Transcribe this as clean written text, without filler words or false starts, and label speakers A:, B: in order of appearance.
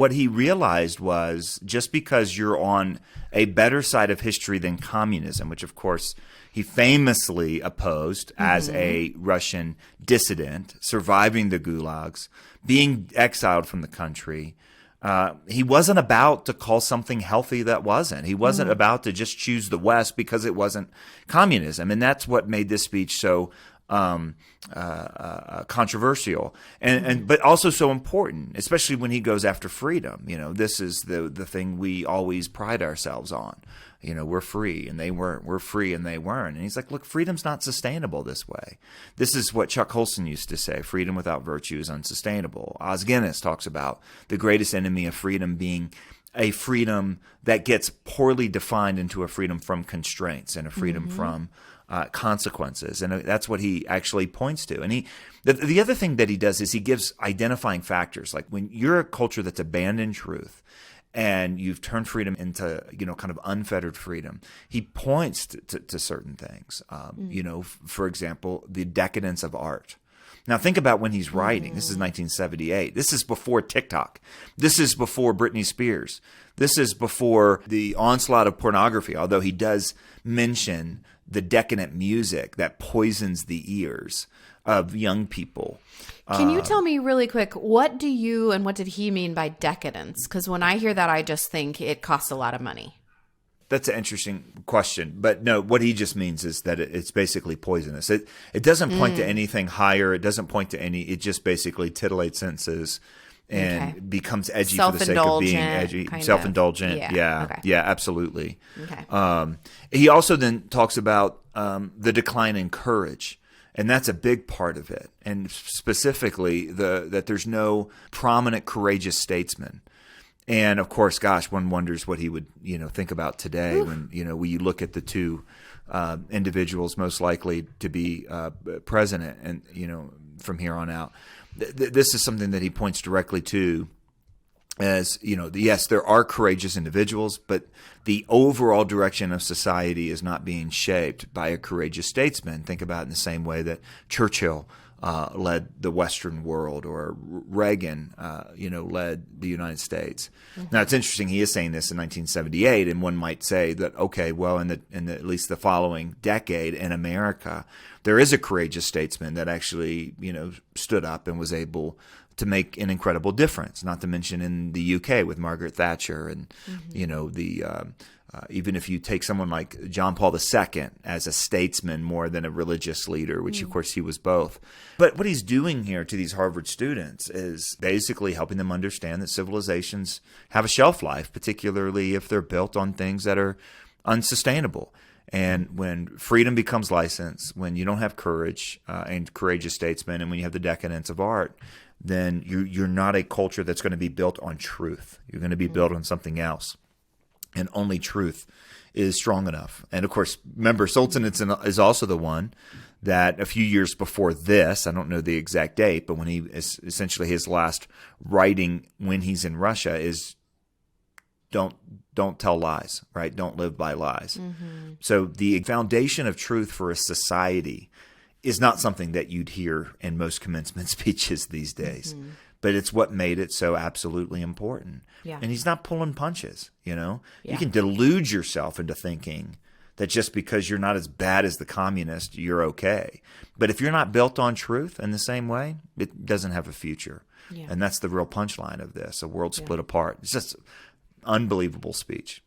A: what he realized was just because you're on a better side of history than communism, which of course he famously opposed as a Russian dissident, surviving the gulags, being exiled from the country. He wasn't about to call something healthy that wasn't. He wasn't about to just choose the West because it wasn't communism. And that's what made this speech so controversial and but also so important, especially when he goes after freedom. This is the thing we always pride ourselves on. We're free and they weren't. We're free and they weren't. And he's like, look, freedom's not sustainable this way. This is what Chuck Colson used to say: freedom without virtue is unsustainable. Os Guinness talks about the greatest enemy of freedom being a freedom that gets poorly defined into a freedom from constraints and a freedom from consequences. And that's what he actually points to. And the other thing that he does is he gives identifying factors. Like when you're a culture that's abandoned truth and you've turned freedom into, kind of unfettered freedom, he points to certain things. For example, the decadence of art. Now think about when he's writing. This is 1978. This is before TikTok. This is before Britney Spears. This is before the onslaught of pornography, although he does mention the decadent music that poisons the ears of young people.
B: Can you tell me really quick, what did he mean by decadence? Because when I hear that, I just think it costs a lot of money.
A: That's an interesting question. But no, what he just means is that it's basically poisonous. It doesn't point to anything higher. It doesn't point to it just basically titillates senses and becomes edgy for the sake of being edgy. Self-indulgent. Yeah, absolutely. Okay. He also then talks about the decline in courage. And that's a big part of it. And specifically that there's no prominent courageous statesman. And of course, gosh, one wonders what he would, think about today when you look at the two individuals most likely to be president and, from here on out. This is something that he points directly to as, yes, there are courageous individuals, but the overall direction of society is not being shaped by a courageous statesman. Think about it in the same way that Churchill led the Western world, or Reagan, led the United States. Now, it's interesting. He is saying this in 1978, and one might say that, okay, well, in at least the following decade in America, there is a courageous statesman that actually, stood up and was able to make an incredible difference. Not to mention in the UK with Margaret Thatcher, and even if you take someone like John Paul II as a statesman more than a religious leader, which of course he was both. But what he's doing here to these Harvard students is basically helping them understand that civilizations have a shelf life, particularly if they're built on things that are unsustainable. And when freedom becomes license, when you don't have courage and courageous statesmen, and when you have the decadence of art, then you're not a culture that's going to be built on truth. You're going to be built on something else. And only truth is strong enough. And of course, remember, Solzhenitsyn is also the one that a few years before this, I don't know the exact date, but when he is essentially his last writing when he's in Russia is don't tell lies, right? Don't live by lies. So the foundation of truth for a society is not something that you'd hear in most commencement speeches these days. But it's what made it so absolutely important. Yeah. And he's not pulling punches, You can delude yourself into thinking that just because you're not as bad as the communist, you're okay. But if you're not built on truth in the same way, it doesn't have a future. Yeah. And that's the real punchline of this, a world split apart. It's just unbelievable speech.